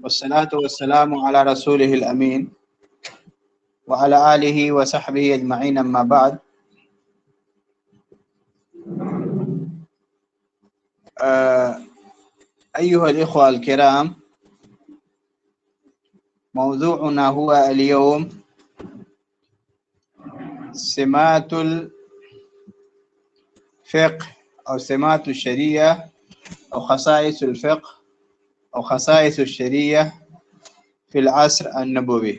والصلاة والسلام على رسوله الأمين وعلى آله وصحبه أجمعين أما بعد. أيها الإخوة الكرام، موضوعنا هو اليوم سمات الفقه أو سمات الشريعة أو خصائص الفقه أو خصائص الشريعة في العصر النبوي.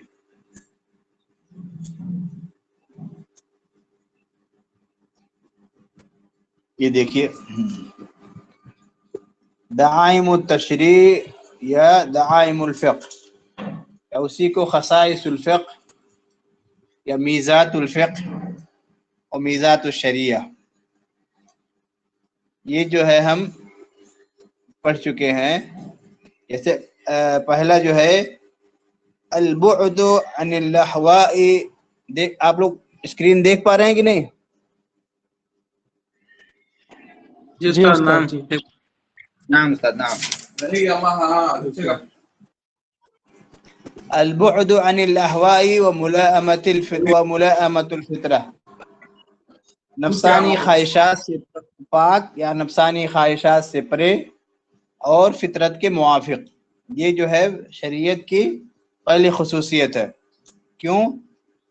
یہ دیکھیے دعائم التشریع یا دعائم الفقہ یا اسی کو خصائص الفقہ یا میزات الفقہ اور میزات الشریعہ، یہ جو ہے ہم پڑھ چکے ہیں. جیسے پہلا جو ہے البعد عن الاحواء. آپ لوگ اسکرین دیکھ پا رہے ہیں کہ نہیں؟ جی استاد. نعم استاد نعم. البعد عن الاحواء وملائمة الفطرہ، نفسانی خواہشات سے پاک یا نفسانی خواہشات سے پرے اور فطرت کے موافق. یہ جو ہے شریعت کی پہلی خصوصیت ہے. کیوں؟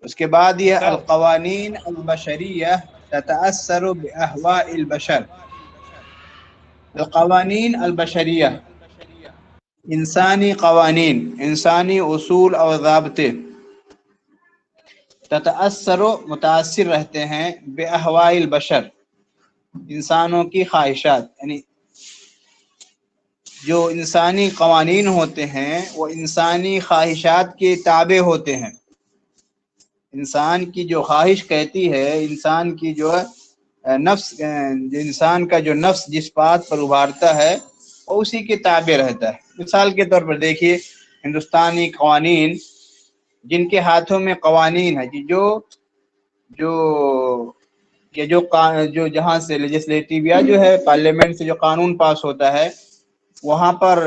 اس کے بعد یہ القوانین البشریہ تتأثر بأہواء البشر. القوانین البشریہ، انسانی قوانین، انسانی اصول اور ضابطے، تتأثر متاثر رہتے ہیں بأہواء البشر، انسانوں کی خواہشات. یعنی جو انسانی قوانین ہوتے ہیں وہ انسانی خواہشات کے تابع ہوتے ہیں. انسان کی جو خواہش کہتی ہے، انسان کی جو نفس، انسان کا جو نفس جس بات پر ابھارتا ہے وہ اسی کے تابع رہتا ہے. مثال کے طور پر دیکھیے ہندوستانی قوانین، جن کے ہاتھوں میں قوانین ہے، جو جہاں سے لیجسلیٹو یا جو ہے پارلیمنٹ سے جو قانون پاس ہوتا ہے، وہاں پر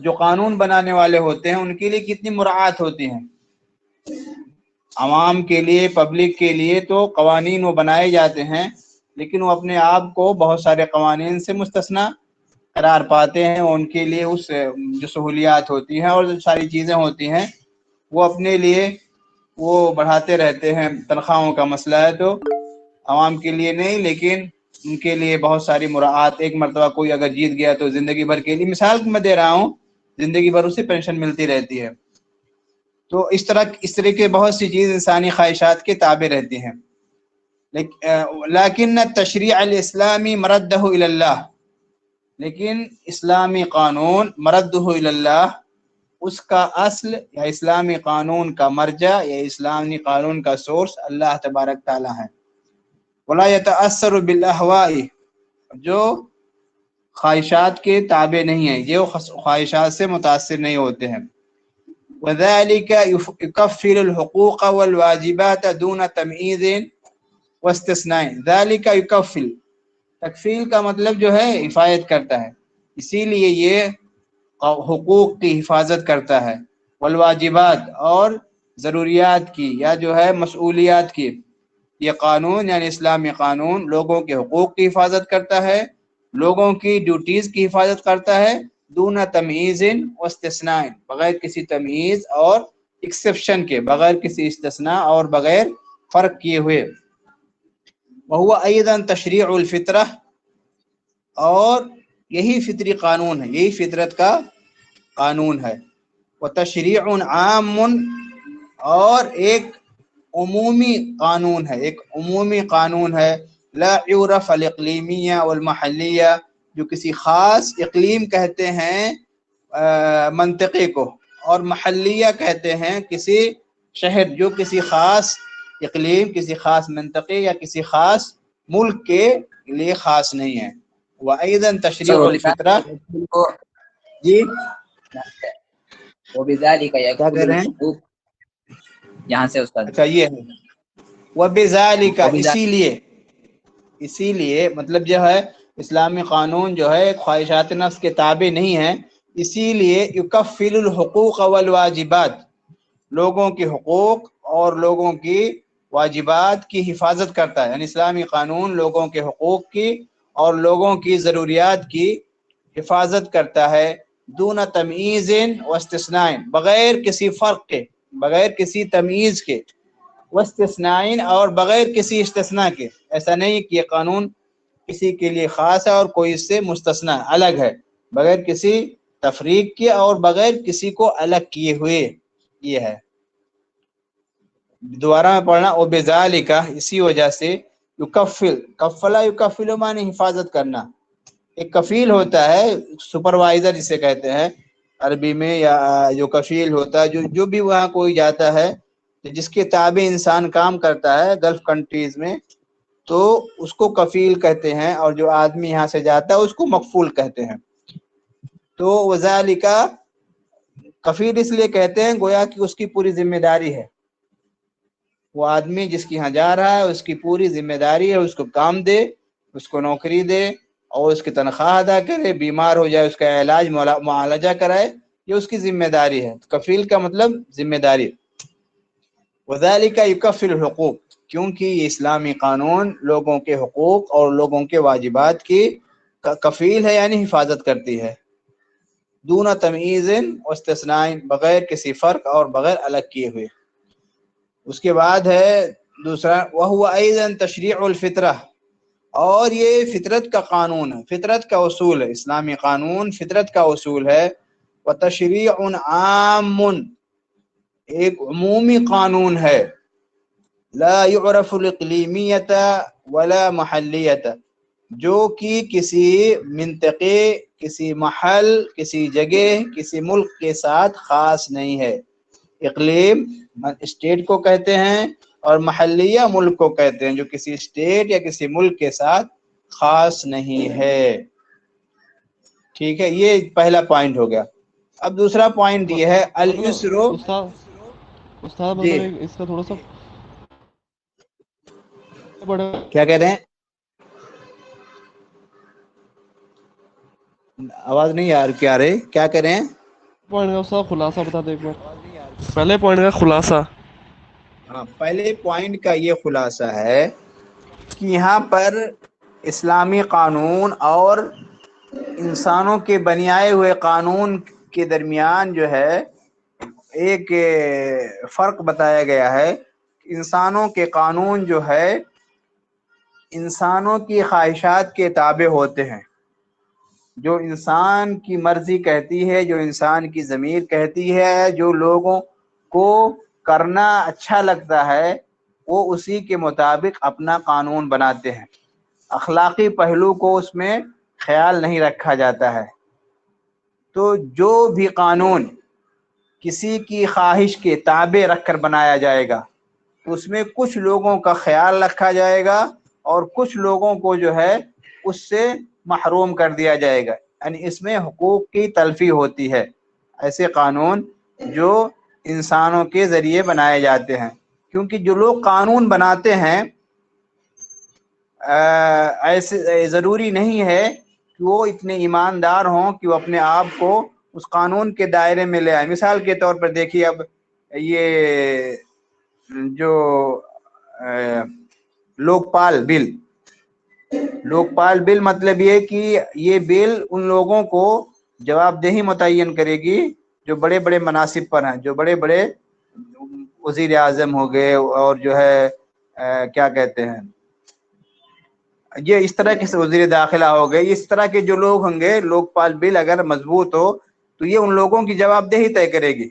جو قانون بنانے والے ہوتے ہیں ان کے لیے کتنی مراعات ہوتی ہیں. عوام کے لیے، پبلک کے لیے تو قوانین وہ بنائے جاتے ہیں، لیکن وہ اپنے آپ کو بہت سارے قوانین سے مستثنا قرار پاتے ہیں. ان کے لیے اس جو سہولیات ہوتی ہیں اور جو ساری چیزیں ہوتی ہیں وہ اپنے لیے وہ بڑھاتے رہتے ہیں. تنخواہوں کا مسئلہ ہے تو عوام کے لیے نہیں، لیکن ان کے لیے بہت ساری مراعات. ایک مرتبہ کوئی اگر جیت گیا تو زندگی بھر کے لیے، مثال میں دے رہا ہوں، زندگی بھر اسے پینشن ملتی رہتی ہے. تو اس طرح کے بہت سی چیز انسانی خواہشات کے تابع رہتی ہیں. لیکن التشریع الاسلامی مردہ الی اللہ، لیکن اسلامی قانون مردہ الی اللہ، اس کا اصل یا اسلامی قانون کا مرجع یا اسلامی قانون کا سورس اللہ تبارک تعالی ہے. ولا يتأثر بالاہواء، جو خواہشات کے تابع نہیں ہیں، یہ خواہشات سے متاثر نہیں ہوتے ہیں. وذلك يكفل الحقوق والواجبات دون تمييز واستثناء. ذلك يكفل، تکفیل کا مطلب جو ہے حفاظت کرتا ہے، اسی لیے یہ حقوق کی حفاظت کرتا ہے، والواجبات اور ضروریات کی یا جو ہے مسئولیات کی. یہ قانون یعنی اسلامی قانون لوگوں کے حقوق کی حفاظت کرتا ہے، لوگوں کی ڈیوٹیز کی حفاظت کرتا ہے، دون تمییز و استثناء، بغیر کسی تمییز اور ایکسیپشن کے، بغیر کسی استثناء اور بغیر فرق کیے ہوئے. وہو ایضا تشریع الفطرہ، اور یہی فطری قانون ہے، یہی فطرت کا قانون ہے. وتشریع عام، اور ایک عمومی قانون ہے، ایک عمومی قانون ہے. لا یعرف الاقلیمیہ والمحلیہ، جو کسی خاص اقلیم کہتے ہیں منطقے کو، اور محلیہ کہتے ہیں کسی شہر، جو کسی خاص اقلیم، کسی خاص منطقے یا کسی خاص ملک کے لیے خاص نہیں ہے. وَأَيْضًا تشریع الفطرہ. جی وبذلك کیا يكفل کہہ رہے ہیں؟ الحقوق، یہاں سے استاد. اچھا یہ ہے وبذلك، اسی لیے مطلب جو ہے اسلامی قانون جو ہے خواہشات نفس کے تابع نہیں ہے، اسی لیے یکفل الحقوق والواجبات، لوگوں کے حقوق اور لوگوں کی واجبات کی حفاظت کرتا ہے، یعنی اسلامی قانون لوگوں کے حقوق کی اور لوگوں کی ضروریات کی حفاظت کرتا ہے، دون تمییز و استثناء، بغیر کسی فرق کے، بغیر کسی تمییز کے، واستثناء اور بغیر کسی استثناء کے۔ ایسا نہیں کہ یہ قانون کسی کے لیے خاص ہے اور کوئی اس سے مستثنیٰ الگ ہے، بغیر کسی تفریق کے اور بغیر کسی کو الگ کیے ہوئے، یہ ہے۔ دوبارہ میں پڑھنا، او بذالک، اسی وجہ سے، یکفل، کفلا یکفل معنی حفاظت کرنا، ایک کفیل ہوتا ہے، سپروائزر جسے کہتے ہیں عربی میں، یا جو کفیل ہوتا ہے، جو بھی وہاں کوئی جاتا ہے جس کے تابع انسان کام کرتا ہے گلف کنٹریز میں، تو اس کو کفیل کہتے ہیں، اور جو آدمی یہاں سے جاتا ہے اس کو مکفول کہتے ہیں۔ تو وذالک، کفیل اس لیے کہتے ہیں گویا کہ اس کی پوری ذمہ داری ہے، وہ آدمی جس کے یہاں جا رہا ہے اس کی پوری ذمہ داری ہے، اس کو کام دے، اس کو نوکری دے اور اس کی تنخواہ ادا کرے، بیمار ہو جائے اس کا علاج معالجہ کرائے، یہ اس کی ذمہ داری ہے۔ کفیل کا مطلب ذمہ داری۔ وذالک یکفل الحقوق، کیونکہ یہ اسلامی قانون لوگوں کے حقوق اور لوگوں کے واجبات کی کفیل ہے، یعنی حفاظت کرتی ہے، دون تمییز و استثناء، بغیر کسی فرق اور بغیر الگ کیے ہوئے۔ اس کے بعد ہے دوسرا، وہو ایضا تشریع الفطرہ، اور یہ فطرت کا قانون ہے، فطرت کا اصول ہے، اسلامی قانون فطرت کا اصول ہے۔ وتشریع عام، ایک عمومی قانون ہے، لا يعرف الاقلیمیت ولا محلیت، جو کہ کسی منطقے، کسی محل، کسی جگہ، کسی ملک کے ساتھ خاص نہیں ہے۔ اقلیم اسٹیٹ کو کہتے ہیں، اور محلیہ ملک کو کہتے ہیں، جو کسی اسٹیٹ یا کسی ملک کے ساتھ خاص نہیں ہے۔ ٹھیک ہے، یہ پہلا پوائنٹ ہو گیا۔ اب دوسرا پوائنٹ یہ ہے الاسر، استاد جی مطلب اس کا تھوڑا سا بڑا کیا کہہ رہے ہیں؟ آواز نہیں یار کیا رہے، کیا کہہ رہے ہیں؟ پوائنٹ کا استاد خلاصہ بتا دے ایک بار، پہلے پوائنٹ کا خلاصہ۔ ہاں، پہلے پوائنٹ کا یہ خلاصہ ہے کہ یہاں پر اسلامی قانون اور انسانوں کے بنائے ہوئے قانون کے درمیان جو ہے ایک فرق بتایا گیا ہے۔ انسانوں کے قانون جو ہے انسانوں کی خواہشات کے تابع ہوتے ہیں، جو انسان کی مرضی کہتی ہے، جو انسان کی ضمیر کہتی ہے، جو لوگوں کو کرنا اچھا لگتا ہے، وہ اسی کے مطابق اپنا قانون بناتے ہیں، اخلاقی پہلو کو اس میں خیال نہیں رکھا جاتا ہے۔ تو جو بھی قانون کسی کی خواہش کے تابع رکھ کر بنایا جائے گا، اس میں کچھ لوگوں کا خیال رکھا جائے گا اور کچھ لوگوں کو جو ہے اس سے محروم کر دیا جائے گا، یعنی اس میں حقوق کی تلفی ہوتی ہے۔ ایسے قانون جو انسانوں کے ذریعے بنائے جاتے ہیں، کیونکہ جو لوگ قانون بناتے ہیں ایسے ضروری نہیں ہے کہ وہ اتنے ایماندار ہوں کہ وہ اپنے آپ کو اس قانون کے دائرے میں لے آئے۔ مثال کے طور پر دیکھیے، اب یہ جو لوک پال بل مطلب یہ کہ یہ بل ان لوگوں کو جواب دہی متعین کرے گی جو بڑے بڑے مناصب پر ہیں، جو بڑے بڑے وزیر اعظم ہو گئے، اور جو ہے کیا کہتے ہیں یہ اس طرح کے وزیر داخلہ ہو گئے، اس طرح کے جو لوگ ہوں گے، لوک پال بل اگر مضبوط ہو تو یہ ان لوگوں کی جواب دہی طے کرے گی،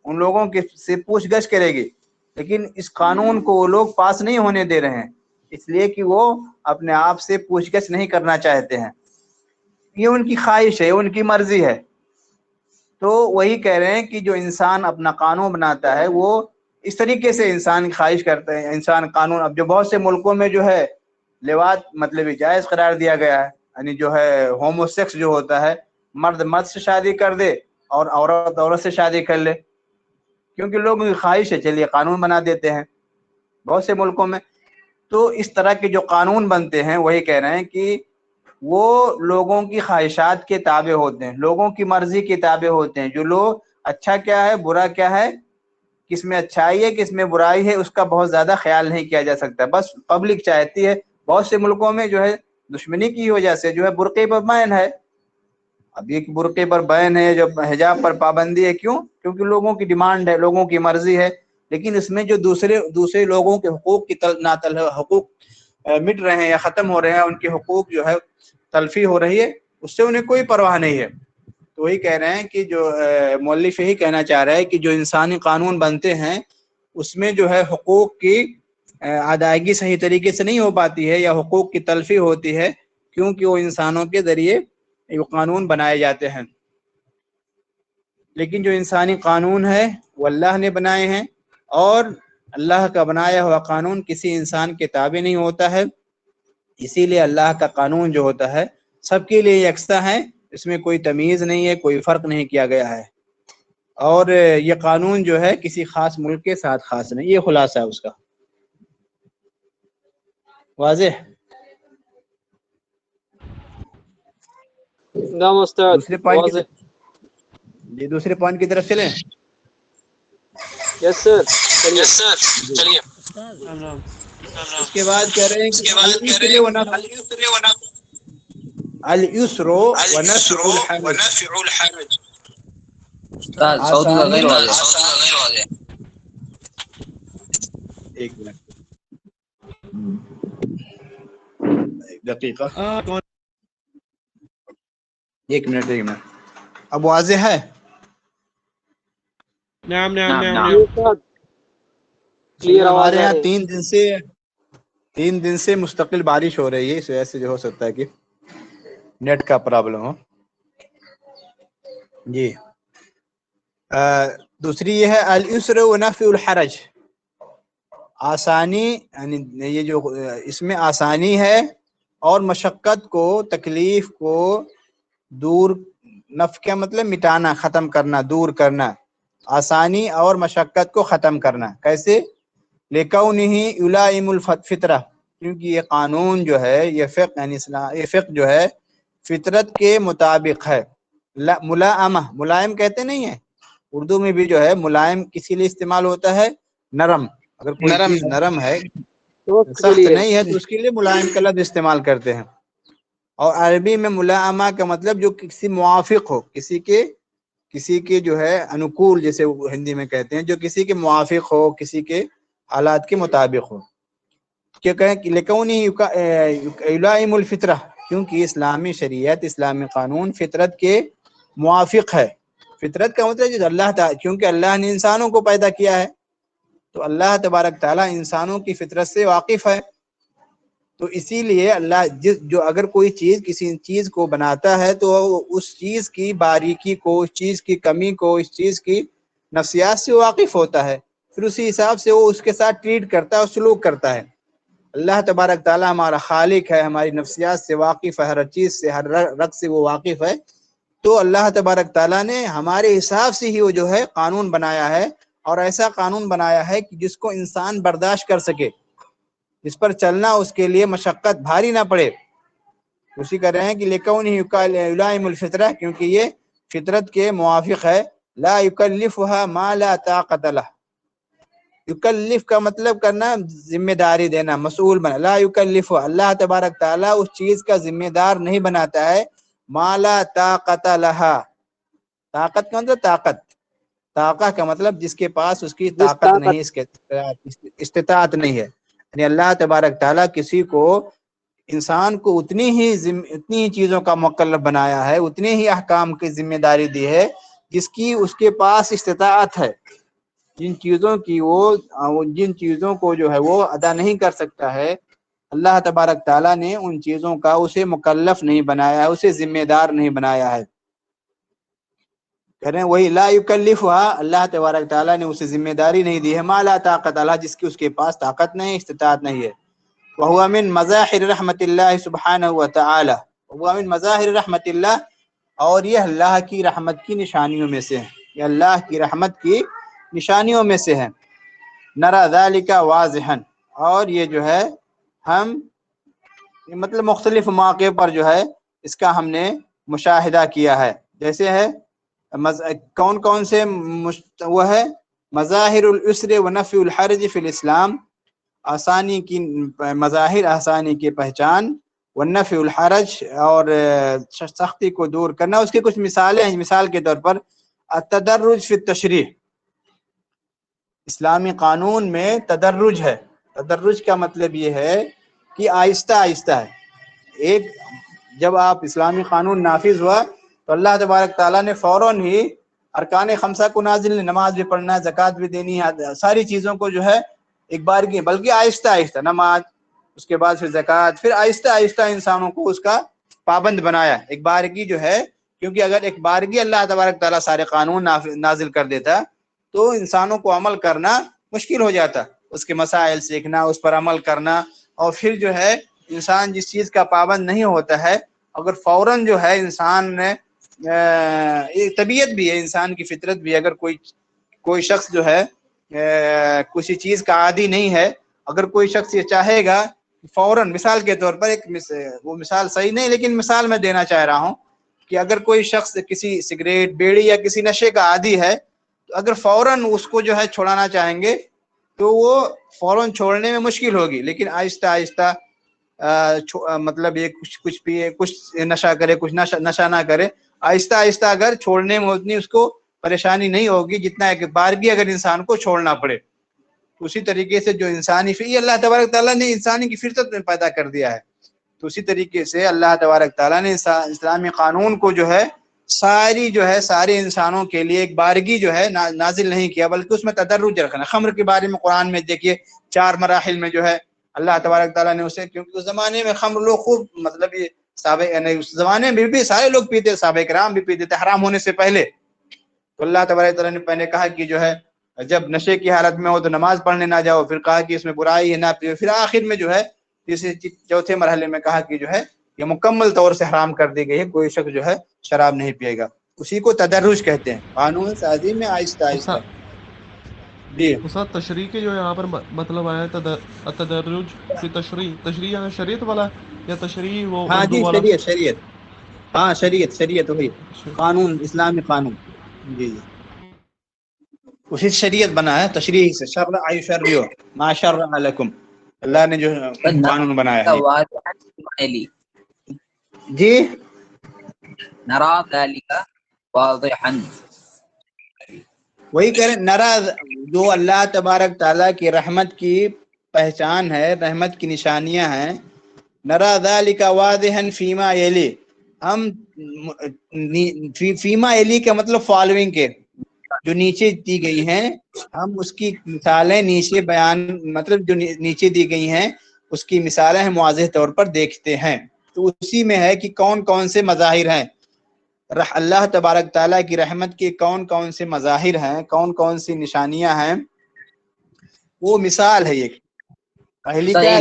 ان لوگوں کی سے پوچھ گچھ کرے گی۔ لیکن اس قانون کو وہ لوگ پاس نہیں ہونے دے رہے ہیں، اس لیے کہ وہ اپنے آپ سے پوچھ گچھ نہیں کرنا چاہتے ہیں، یہ ان کی خواہش ہے، ان کی مرضی ہے۔ تو وہی کہہ رہے ہیں کہ جو انسان اپنا قانون بناتا ہے وہ اس طریقے سے انسان کی خواہش کرتے ہیں، انسان قانون، اب جو بہت سے ملکوں میں جو ہے لواط مطلب جائز قرار دیا گیا ہے، یعنی جو ہے ہومو سیکس جو ہوتا ہے، مرد مرد سے شادی کر دے اور عورت عورت سے شادی کر لے، کیونکہ لوگوں کی خواہش ہے، چلیے قانون بنا دیتے ہیں بہت سے ملکوں میں۔ تو اس طرح کے جو قانون بنتے ہیں، وہی کہہ رہے ہیں کہ وہ لوگوں کی خواہشات کے تابع ہوتے ہیں، لوگوں کی مرضی کے تابع ہوتے ہیں. جو لوگ اچھا کیا ہے برا کیا ہے، کس میں اچھائی ہے کس میں برائی ہے، اس کا بہت زیادہ خیال نہیں کیا جا سکتا. بس پبلک چاہتی ہے. بہت سے ملکوں میں جو ہے دشمنی کی وجہ سے جو ہے برقعے پر بین ہے. اب یہ برقعے پر بین ہے، جب حجاب پر پابندی ہے، کیوں؟ کیونکہ لوگوں کی ڈیمانڈ ہے، لوگوں کی مرضی ہے. لیکن اس میں جو دوسرے لوگوں کے حقوق کی حقوق مٹ رہے ہیں یا ختم ہو رہے ہیں، ان کے حقوق جو ہے تلفی ہو رہی ہے، اس سے انہیں کوئی پرواہ نہیں ہے. تو وہی کہہ رہے ہیں کہ جو مؤلف یہی کہنا چاہ رہا ہے کہ جو انسانی قانون بنتے ہیں اس میں جو ہے حقوق کی ادائیگی صحیح طریقے سے نہیں ہو پاتی ہے یا حقوق کی تلفی ہوتی ہے، کیونکہ وہ انسانوں کے ذریعے یہ قانون بنائے جاتے ہیں. لیکن جو انسانی قانون ہے وہ اللہ نے بنائے ہیں، اور اللہ کا بنایا ہوا قانون کسی انسان کے تابع نہیں ہوتا ہے. اسی لیے اللہ کا قانون جو ہوتا ہے سب کے لیے یکساں ہے، اس میں کوئی تمیز نہیں ہے، کوئی فرق نہیں کیا گیا ہے. اور یہ قانون جو ہے کسی خاص ملک کے ساتھ خاص نہیں. یہ خلاصہ ہے اس کا. واضح؟ نعم استاد دوسرے پوائنٹ کی واضح. جی دوسرے پوائنٹ کی طرف چلیں. یس سر چلیے. چلیے. رام رام. اس کے بعد کہہ رہے ہیں کہ اليسر ونفع الحرج. استاد صوت کا غیر واضح. ایک منٹ دقیقہ، ایک منٹ. اب واضح ہے؟ نعم نعم نعم، نعم نعم. جی استاد کلیئر آواز ہمارے آ یہاں رہی ہے. 3 دن سے مستقل بارش ہو رہی ہے، اس وجہ سے جو ہو سکتا ہے کہ نیٹ کا پرابلم ہو. جی دوسری یہ ہے اليسر ونفع الحرج. آسانی، یعنی یہ جو اس میں آسانی ہے اور مشقت کو، تکلیف کو دور. نفع کا مطلب مٹانا، ختم کرنا، دور کرنا. آسانی اور مشقت کو ختم کرنا. کیسے؟ لِكَوْنِهِ يُلَائِمُ الْفِطْرَةَ، کیونکہ یہ قانون جو ہے، یہ فقہ یعنی یہ فقہ جو ہے فطرت کے مطابق ہے. ملائمہ، ملائم کہتے نہیں ہیں اردو میں بھی جو ہے ملائم کسی لیے استعمال ہوتا ہے؟ نرم. اگر کوئی چیز نرم ہے، تو اس کے سخت لیے نہیں ہے، تو اس کے لیے ملائم کا لفظ استعمال کرتے ہیں. اور عربی میں ملائمہ کا مطلب جو کسی موافق ہو، کسی کے جو ہے انوکول، جیسے ہندی میں کہتے ہیں، جو کسی کے موافق ہو، کسی کے حالات کے مطابق ہو. کیا کہیں کہ لکونی یلائم الفطرہ، کیونکہ اسلامی شریعت، اسلامی قانون فطرت کے موافق ہے. فطرت کا مطلب جو اللہ تعالی، کیونکہ اللہ نے انسانوں کو پیدا کیا ہے تو اللہ تبارک تعالیٰ انسانوں کی فطرت سے واقف ہے. تو اسی لیے اللہ جو اگر کوئی چیز کسی چیز کو بناتا ہے تو اس چیز کی باریکی کو، اس چیز کی کمی کو، اس چیز کی نفسیات سے واقف ہوتا ہے. پھر اسی حساب سے وہ اس کے ساتھ ٹریٹ کرتا ہے اور سلوک کرتا ہے. اللہ تبارک تعالیٰ ہمارا خالق ہے، ہماری نفسیات سے واقف ہے، ہر چیز سے، ہر رگ سے وہ واقف ہے. تو اللہ تبارک تعالیٰ نے ہمارے حساب سے ہی وہ جو ہے قانون بنایا ہے، اور ایسا قانون بنایا ہے کہ جس کو انسان برداشت کر سکے، جس پر چلنا اس کے لیے مشقت بھاری نہ پڑے. اسی کر رہے ہیں کہ لِكَوْنِهِ يُلَائِمُ الْفِطْرَةَ، کیونکہ یہ فطرت کے موافق ہے. لا يكلفها ما لا طاقت له. یکلف کا مطلب کرنا ذمہ داری دینا، مسئول بنا. لا یکلف، اللہ تبارک تعالیٰ اس چیز کا ذمہ دار نہیں بناتا ہے ما لا طاقت لها. طاقت کا مطلب طاقت کا مطلب جس کے پاس اس کی طاقت نہیں، اس کے استطاعت نہیں ہے. یعنی اللہ تبارک تعالیٰ کسی کو، انسان کو اتنی ہی چیزوں کا مکلف بنایا ہے، اتنے ہی احکام کی ذمہ داری دی ہے جس کی اس کے پاس استطاعت ہے. جن چیزوں کو جو ہے وہ ادا نہیں کر سکتا ہے، اللہ تبارک تعالیٰ نے ان چیزوں کا اسے مکلف نہیں بنایا ہے، اسے ذمہ دار نہیں بنایا ہے. کہہ رہے ہیں وہی لا یکلفها، اللہ تبارک تعالیٰ نے اسے ذمہ داری نہیں دی ہے ما لا طاقت لها، جس کی اس کے پاس طاقت نہیں، استطاعت نہیں ہے. وهو من مظاہر رحمت اللہ سبحانہ وتعالی، وهو من مظاہر رحمت اللہ، اور یہ اللہ کی رحمت کی نشانیوں میں سے ہے، یہ اللہ کی رحمت کی نشانیوں میں سے ہے. نرى ذلك واضحا، اور یہ جو ہے ہم مطلب مختلف مواقع پر جو ہے اس کا ہم نے مشاہدہ کیا ہے. جیسے ہے کون کون سے وہ ہے مظاہر العسر و نفی الحرج فی الاسلام، آسانی کی مظاہر، آسانی کی پہچان، والنفی الحرج اور سختی کو دور کرنا. اس کی کچھ مثالیں ہیں. مثال کے طور پر التدرج فی التشریح، اسلامی قانون میں تدرج ہے. تدرج کا مطلب یہ ہے کہ آہستہ آہستہ ہے. ایک جب آپ اسلامی قانون نافذ ہوا تو اللہ تبارک تعالیٰ نے فوراً ہی ارکان خمسہ کو نازل، نماز بھی پڑھنا ہے، زکوٰۃ بھی دینی ہے، ساری چیزوں کو جو ہے ایک بار کی، بلکہ آہستہ آہستہ نماز، اس کے بعد پھر زکوٰۃ، پھر آہستہ آہستہ انسانوں کو اس کا پابند بنایا. ایک بارگی جو ہے، کیونکہ اگر ایک بارگی اللہ تبارک تعالیٰ سارے قانون نازل کر دیتا تو انسانوں کو عمل کرنا مشکل ہو جاتا. اس کے مسائل سیکھنا، اس پر عمل کرنا، اور پھر جو ہے انسان جس چیز کا پابند نہیں ہوتا ہے، اگر فوراً جو ہے انسان نے طبیعت بھی ہے، انسان کی فطرت بھی ہے، اگر کوئی شخص جو ہے کسی چیز کا عادی نہیں ہے، اگر کوئی شخص یہ چاہے گا فوراً، مثال کے طور پر وہ مثال صحیح نہیں لیکن مثال میں دینا چاہ رہا ہوں کہ اگر کوئی شخص کسی سگریٹ، بیڑی یا کسی نشے کا عادی ہے تو اگر فوراً اس کو جو ہے چھوڑانا چاہیں گے تو وہ فوراً چھوڑنے میں مشکل ہوگی. لیکن آہستہ آہستہ مطلب یہ کچھ پیے، کچھ نشہ کرے، کچھ نشہ نہ کرے، آہستہ آہستہ اگر چھوڑنے میں اتنی اس کو پریشانی نہیں ہوگی جتنا ایک بارگی اگر انسان کو چھوڑنا پڑے. اسی طریقے سے جو انسانی یہ اللہ تبارک تعالیٰ نے انسانی کی فطرت میں پیدا کر دیا ہے. تو اسی طریقے سے اللہ تبارک تعالیٰ نے اسلامی قانون کو جو ہے سارے انسانوں کے لیے ایک بارگی جو ہے نازل نہیں کیا، بلکہ اس میں تدرج رکھنا. خمر کے بارے میں قرآن میں دیکھیے 4 مراحل میں جو ہے اللہ تبارک تعالیٰ نے اسے، کیونکہ اس زمانے میں خمر لوگ خوب، مطلب یہ اس زمانے میں بھی سارے لوگ پیتے، صحابہ کرام بھی پیتے تھے حرام ہونے سے پہلے. تو اللہ تبارک تعالیٰ نے پہلے کہا کہ جو ہے جب نشے کی حالت میں ہو تو نماز پڑھنے نہ جاؤ، پھر کہا کہ اس میں برائی ہے نہ پیو، پھر آخر میں جو ہے چوتھے مرحلے میں کہا کہ جو ہے یہ مکمل طور سے حرام کر دی گئی ہے، کوئی شخص جو ہے شراب نہیں پیے گا. اسی کو تدرج کہتے ہیں، قانون سازی میں آہستہ آہستہ. جی استاد تشریح کے جو یہاں پر مطلب آیا ہے تدرج فی تشریح، تشریح یہاں شریعت والا یا تشریح وہ ہاں اردو جی، والا؟ شریعت ہاں شریعت وہی قانون، اسلامی قانون. جی اسی شریعت بنا ہے تشریح سے. شرع یشرع ما شرع لکم، اللہ نے جو قانون بنایا ہے. جی نرى ذلك واضحا، وہی کہہ رہے نرا، جو اللہ تبارک تعالیٰ کی رحمت کی پہچان ہے، رحمت کی نشانیاں ہیں. نرا ذلك واضحا فیما یلی، ہم فیما یلی کا مطلب فالوئنگ کے جو نیچے دی گئی ہیں، ہم اس کی مثالیں نیچے بیان، مطلب جو نیچے دی گئی ہیں اس کی مثالیں ہم واضح طور پر دیکھتے ہیں. تو اسی میں ہے کہ کون کون سے مظاہر ہیں اللہ تبارک تعالیٰ کی رحمت کے، کون کون سے مظاہر ہیں، کون کون سی نشانیاں ہیں. وہ مثال ہے. یہ پہلی کیا ہے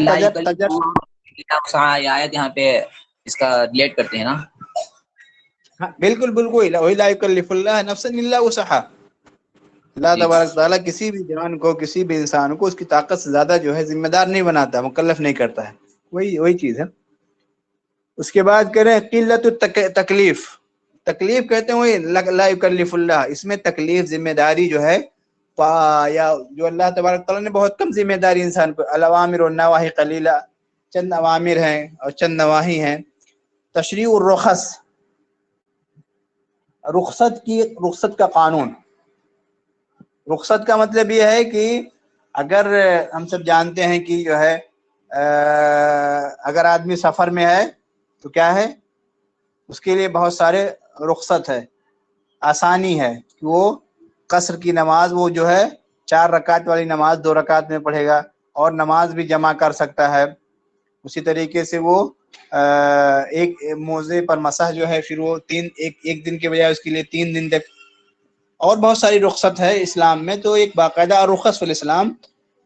آیت یہاں پہ اس کا ڈیلیٹ کرتے ہیں نا. بالکل وہی لا یکلف اللہ نفسا الا وسعها. اللہ تبارک تعالیٰ کسی بھی جان کو، کسی بھی انسان کو اس کی طاقت سے زیادہ جو ہے ذمہ دار نہیں بناتا، مکلف نہیں کرتا ہے. وہی چیز ہے. اس کے بعد کہہ رہے ہیں قلت التکلیف. تکلیف کہتے ہیں وہی لا یکلف اللہ، اس میں تکلیف، ذمہ داری جو ہے یا جو اللہ تبارک تعالیٰ نے بہت کم ذمہ داری انسان کو. الاوامر والنواہی قلیلہ، چند اوامر ہیں اور چند نواہی ہیں. تشریع الرخص، رخصت کا قانون. رخصت کا مطلب یہ ہے کہ اگر ہم سب جانتے ہیں کہ جو ہے اگر آدمی سفر میں ہے تو کیا ہے، اس کے لیے بہت سارے رخصت ہے، آسانی ہے کہ وہ قصر کی نماز، وہ جو ہے 4 رکعت والی نماز 2 رکعت میں پڑھے گا، اور نماز بھی جمع کر سکتا ہے. اسی طریقے سے وہ ایک موضع پر مسح جو ہے پھر وہ ایک دن کے بجائے اس کے لیے 3 دن تک. اور بہت ساری رخصت ہے اسلام میں. تو ایک باقاعدہ رخص فی الاسلام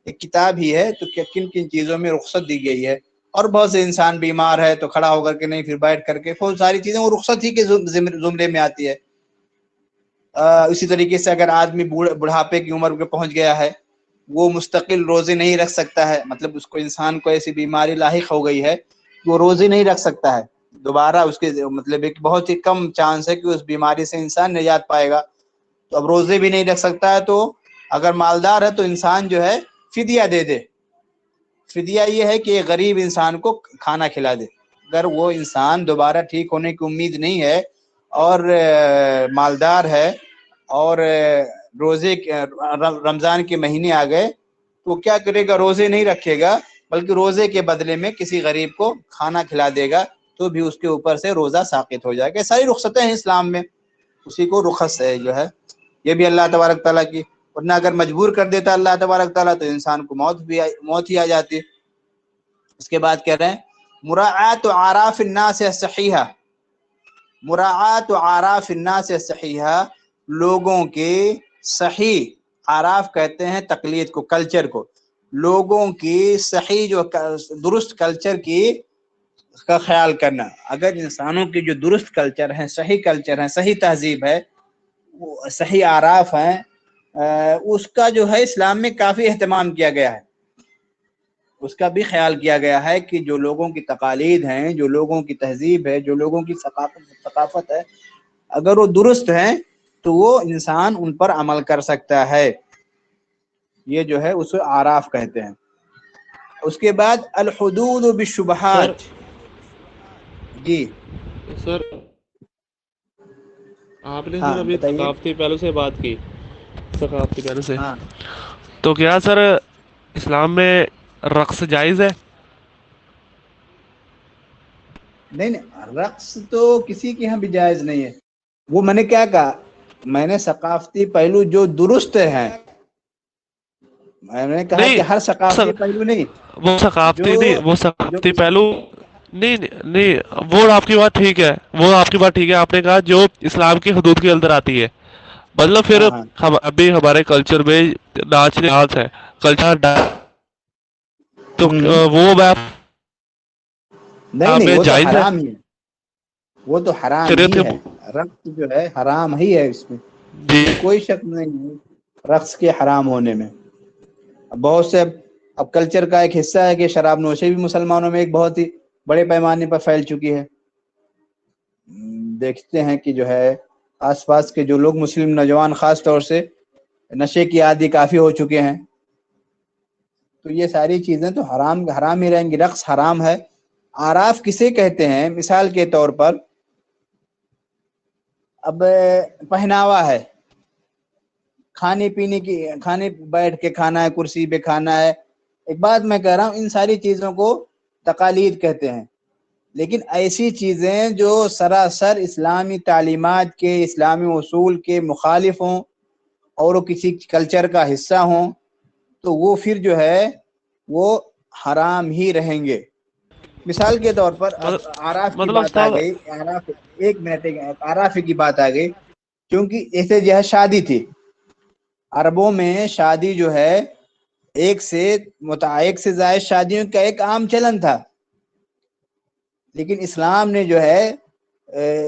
ایک کتاب ہی ہے، تو کن کن چیزوں میں رخصت دی گئی ہے. اور بہت سے انسان بیمار ہے تو کھڑا ہو کر کے نہیں، پھر بیٹھ کر کے، بہت ساری چیزیں وہ رخصت ہی کے زمرے میں آتی ہے. اسی طریقے سے اگر آدمی بڑھاپے کی عمر پہ پہنچ گیا ہے، وہ مستقل روزے نہیں رکھ سکتا ہے، مطلب اس کو انسان کو ایسی بیماری لاحق ہو گئی ہے وہ روزے نہیں رکھ سکتا ہے دوبارہ، اس کے مطلب ایک بہت ہی کم چانس ہے کہ اس بیماری سے انسان نجات پائے گا، تو اب روزے بھی نہیں رکھ سکتا ہے، تو اگر مالدار ہے تو انسان جو ہے فدیہ دے دے. فدیہ یہ ہے کہ غریب انسان کو کھانا کھلا دے. اگر وہ انسان دوبارہ ٹھیک ہونے کی امید نہیں ہے اور مالدار ہے اور روزے رمضان کے مہینے آ گئے تو کیا کرے گا؟ روزے نہیں رکھے گا، بلکہ روزے کے بدلے میں کسی غریب کو کھانا کھلا دے گا، تو بھی اس کے اوپر سے روزہ ساقط ہو جائے گا. ساری رخصتیں ہیں اسلام میں، اسی کو رخص ہے جو ہے یہ بھی اللہ تبارک تعالیٰ کی. ورنہ اگر مجبور کر دیتا اللہ تبارک تعالیٰ تو انسان کو موت ہی آ جاتی. اس کے بعد کہہ رہے ہیں مراعات اعراف الناس الصحیحہ. مراعات اعراف الناس الصحیحہ، لوگوں کے صحیح، اعراف کہتے ہیں تقلید کو، کلچر کو، لوگوں کی صحیح جو درست کلچر کی کا خیال کرنا. اگر انسانوں کی جو درست کلچر ہیں، صحیح کلچر ہیں، صحیح تہذیب ہے، صحیح اعراف ہیں، اس کا جو ہے اسلام میں کافی اہتمام کیا گیا ہے. اس کا بھی خیال کیا گیا ہے کہ جو لوگوں کی تقالید ہیں، جو لوگوں کی تہذیب ہے، جو لوگوں کی ثقافت ہے، اگر وہ درست ہیں تو وہ انسان ان پر عمل کر سکتا ہے. یہ جو ہے اسے اعراف کہتے ہیں. اس کے بعد الحدود بالشبہات. جی سر آپ نے ہاں سر ابھی بتائیے. ثقافتی پہلو سے بات کی، ثقافتی پہلو سے، ہاں تو کیا سر اسلام میں رقص جائز ہے؟ نہیں، رقص تو کسی کے یہاں بھی جائز نہیں ہے. وہ میں نے کیا کہا؟ میں نے ثقافتی پہلو جو درست ہیں، میں نے کہا کہ ہر ثقافتی پہلو نہیں. وہ ثقافتی نہیں، وہ جو ثقافتی پہلو نہیں، وہ آپ کی بات ٹھیک ہے، وہ آپ کی بات ٹھیک ہے. آپ نے کہا جو اسلام کی حدود کے اندر آتی ہے، مطلب پھر ہاں ہاں ابھی ہمارے کلچر میں ناچ ہے، کلچر تو وہ نہیں، میں وہ تو جائز ہے حرام ہی ہے، وہ تو حرام شریعت ہی ہے. رقص جو ہے حرام ہی ہے، اس جی میں کوئی شک نہیں ہے رقص کے حرام ہونے میں. بہت سے اب کلچر کا ایک حصہ ہے کہ شراب نوشی بھی مسلمانوں میں ایک بہت ہی بڑے پیمانے پر پھیل چکی ہے. دیکھتے ہیں کہ جو ہے آس پاس کے جو لوگ مسلم نوجوان خاص طور سے نشے کی عادی کافی ہو چکے ہیں. تو یہ ساری چیزیں تو حرام ہی رہیں گی. رقص حرام ہے. اعراف کسے کہتے ہیں؟ مثال کے طور پر اب پہناوا ہے، کھانے پینے کی، کھانے بیٹھ کے کھانا ہے، کرسی پہ کھانا ہے. ایک بات میں کہہ رہا ہوں، ان ساری چیزوں کو تقالید کہتے ہیں. لیکن ایسی چیزیں جو سراسر اسلامی تعلیمات کے، اسلامی اصول کے مخالف ہوں اور وہ کسی کلچر کا حصہ ہوں تو وہ پھر جو ہے وہ حرام ہی رہیں گے. مثال کے طور پر اب اعراف کی مطلب بات آ استاد گئی. ایک منٹ، اعراف کی بات آ گئی کیونکہ ایسے جو ہے شادی تھی عربوں میں، شادی جو ہے ایک سے زائد شادیوں کا ایک عام چلن تھا. لیکن اسلام نے جو ہے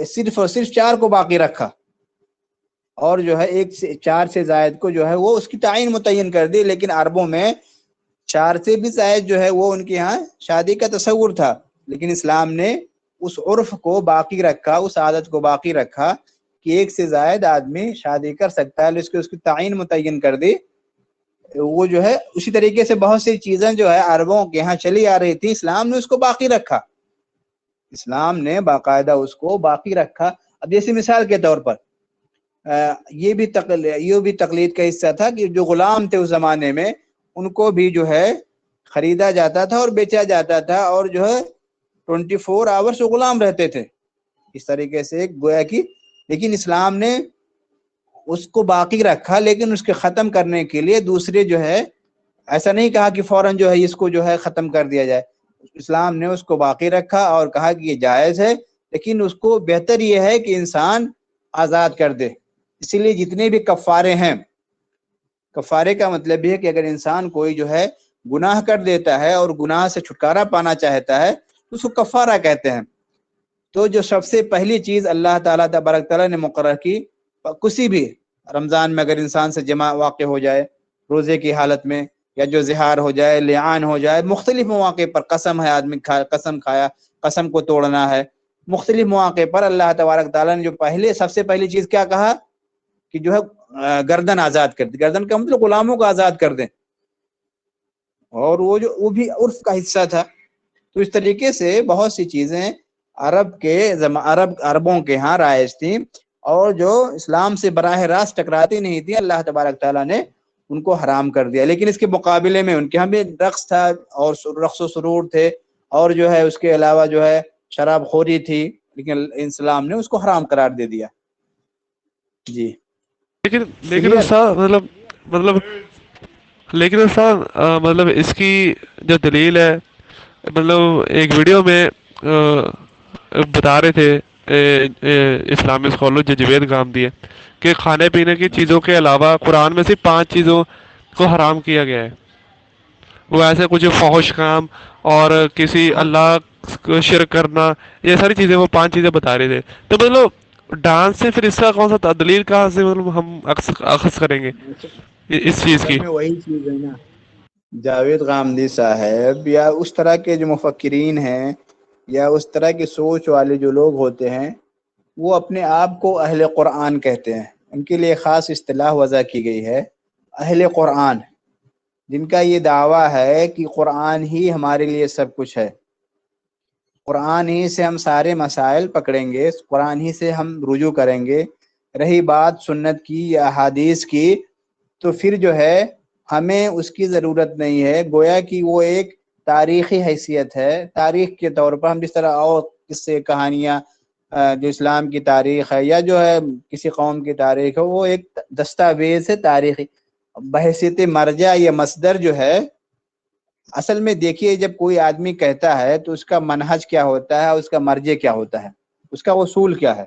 صرف اور صرف 4 کو باقی رکھا، اور جو ہے 4 سے زائد کو جو ہے وہ اس کی تعین متعین کر دی. لیکن عربوں میں 4 سے بھی زائد جو ہے وہ ان کے ہاں شادی کا تصور تھا. لیکن اسلام نے اس عرف کو باقی رکھا، اس عادت کو باقی رکھا کہ 1 سے زائد آدمی شادی کر سکتا ہے، اس کی تعین متعین کر دی. وہ جو ہے اسی طریقے سے بہت سی چیزیں جو ہے عربوں کے ہاں چلی آ رہی تھی، اسلام نے اس کو باقی رکھا. اسلام نے باقاعدہ اس کو باقی رکھا. اب جیسے مثال کے طور پر یہ بھی تقلید کا حصہ تھا کہ جو غلام تھے اس زمانے میں، ان کو بھی جو ہے خریدا جاتا تھا اور بیچا جاتا تھا، اور جو ہے 24 آورس غلام رہتے تھے. اس طریقے سے ایک گویا کی، لیکن اسلام نے اس کو باقی رکھا. لیکن اس کے ختم کرنے کے لیے دوسرے جو ہے ایسا نہیں کہا کہ فوراً جو ہے اس کو جو ہے ختم کر دیا جائے. اسلام نے اس کو باقی رکھا اور کہا کہ یہ جائز ہے، لیکن اس کو بہتر یہ ہے کہ انسان آزاد کر دے. اسی لیے جتنے بھی کفارے ہیں، کفارے کا مطلب یہ ہے کہ اگر انسان کوئی جو ہے گناہ کر دیتا ہے اور گناہ سے چھٹکارا پانا چاہتا ہے تو اس کو کفارہ کہتے ہیں. تو جو سب سے پہلی چیز اللہ تعالیٰ تبارک تعالیٰ نے مقرر کی، کسی بھی رمضان میں اگر انسان سے جمع واقع ہو جائے روزے کی حالت میں، یا جو زہار ہو جائے، لعان ہو جائے، مختلف مواقع پر قسم ہے، آدمی قسم کھایا، قسم کو توڑنا ہے، مختلف مواقع پر اللہ تبارک تعالیٰ نے جو سب سے پہلی چیز کیا کہا کہ جو ہے گردن آزاد کر دی. گردن کا مطلب غلاموں کو آزاد کر دیں، اور وہ بھی عرف کا حصہ تھا. تو اس طریقے سے بہت سی چیزیں عربوں کے ہاں رائج تھیں، اور جو اسلام سے براہ راست ٹکراتی نہیں تھی اللہ تبارک تعالیٰ نے ان کو حرام کر دیا. لیکن اس کے مقابلے میں ان کے ہاں بھی رقص تھا اور رقص و سرور تھے، اور جو ہے اس کے علاوہ جو ہے شراب خوری تھی، لیکن اسلام نے اس کو حرام قرار دے دیا. جی لیکن استاد لیکن استاد مطلب اس کی جو دلیل ہے، مطلب ایک ویڈیو میں بتا رہے تھے اسلامی اسکالر جو جوید گامدی ہے کہ کھانے پینے کی چیزوں کے علاوہ قرآن میں صرف 5 چیزوں کو حرام کیا گیا ہے. وہ ایسے کچھ فحش کام اور کسی اللہ کو شرک کرنا، یہ ساری چیزیں وہ 5 چیزیں بتا رہے تھے. تو مطلب ڈانس سے پھر اس کا کون سا دلیل کہاں سے مطلب ہم اخذ کریں گے اس چیز کی؟ وہی چیز ہے نا، جاوید غامدی صاحب یا اس طرح کے جو مفکرین ہیں یا اس طرح کی سوچ والے جو لوگ ہوتے ہیں، وہ اپنے آپ کو اہل قرآن کہتے ہیں. ان کے لیے خاص اصطلاح وضع کی گئی ہے، اہل قرآن، جن کا یہ دعویٰ ہے کہ قرآن ہی ہمارے لیے سب کچھ ہے، قرآن ہی سے ہم سارے مسائل پکڑیں گے، قرآن ہی سے ہم رجوع کریں گے. رہی بات سنت کی یا احادیث کی، تو پھر جو ہے ہمیں اس کی ضرورت نہیں ہے. گویا کہ وہ ایک تاریخی حیثیت ہے. تاریخ کے طور پر ہم جس طرح اور قصے کہانیاں جو اسلام کی تاریخ ہے یا جو ہے کسی قوم کی تاریخ ہے، وہ ایک دستاویز ہے تاریخی بحیثیت مرجع یا مصدر جو ہے. اصل میں دیکھیے، جب کوئی آدمی کہتا ہے تو اس کا منہج کیا ہوتا ہے، اس کا مرجع کیا ہوتا ہے، اس کا اصول کیا ہے.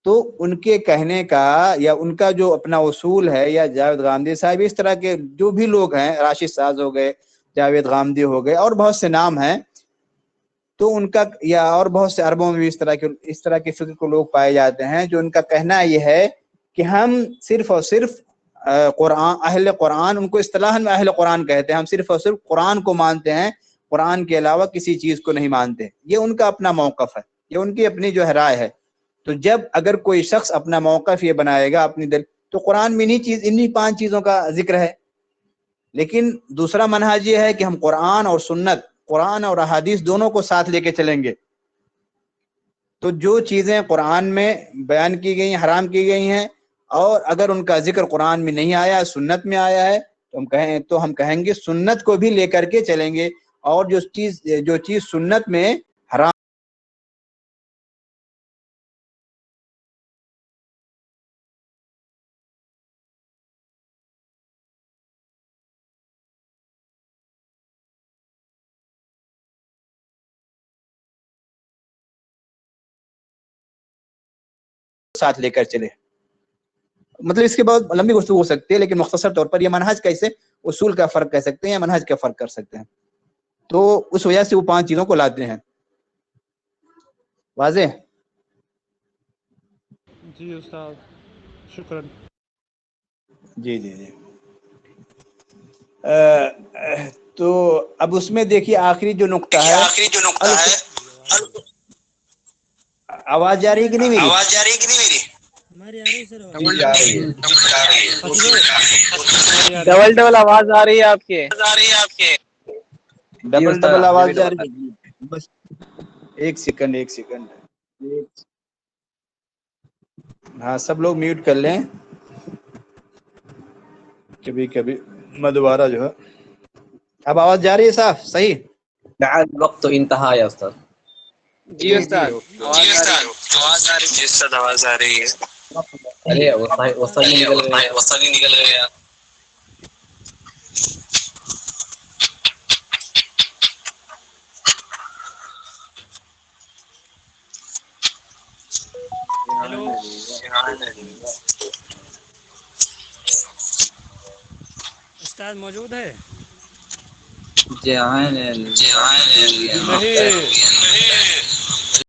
تو ان کے کہنے کا یا ان کا جو اپنا اصول ہے، یا جاوید غامدی صاحب اس طرح کے جو بھی لوگ ہیں، راشد ساز ہو گئے، جاوید غامدی ہو گئے، اور بہت سے نام ہیں، تو ان کا یا اور بہت سے عربوں میں بھی اس طرح کے فکر کو لوگ پائے جاتے ہیں، جو ان کا کہنا یہ ہے کہ ہم صرف اور صرف قرآن، اہل قرآن، ان کو اصطلاحاً میں اہل قرآن کہتے ہیں، ہم صرف اور صرف قرآن کو مانتے ہیں، قرآن کے علاوہ کسی چیز کو نہیں مانتے. یہ ان کا اپنا موقف ہے، یہ ان کی اپنی جو ہے رائے ہے. تو جب اگر کوئی شخص اپنا موقف یہ بنائے گا اپنی دل، تو قرآن میں انہی 5 چیزوں کا ذکر ہے. لیکن دوسرا منہج یہ ہے کہ ہم قرآن اور سنت، قرآن اور احادیث دونوں کو ساتھ لے کے چلیں گے. تو جو چیزیں قرآن میں بیان کی گئی ہیں، حرام کی گئی ہیں، اور اگر ان کا ذکر قرآن میں نہیں آیا، سنت میں آیا ہے، تو ہم کہیں گے سنت کو بھی لے کر کے چلیں گے. اور جو چیز سنت میں حرام ساتھ لے کر چلے. مطلب اس کے بعد لمبی گفتگو ہو سکتی ہے، لیکن مختصر طور پر یہ منہج کیسے اصول کا فرق کہہ سکتے ہیں یا منہج کا فرق کر سکتے ہیں. تو اس وجہ سے وہ 5 چیزوں کو لاتے ہیں. واضح؟ جی استاد، شکراً. جی جی جی. تو اب اس میں دیکھیے آخری جو نقطہ ہے، آواز جا رہی ہے کہ نہیں میری؟ ہماری آ رہی سر. ڈبل آواز آ رہی ہے آپ کے. ڈبل آواز جا رہی ہے. بس ایک سیکنڈ. ہاں سب لوگ میوٹ کر لیں. کبھی میں دوبارہ جو ہے. اب آواز جا رہی ہے صاف صحیح؟ وقت تو انتہا ہے استاد. جی استاد آواز آ رہی ہے. ارے وصل ہی نکل گیا. ہیلو. استاد موجود ہے؟ جی ہاں نہیں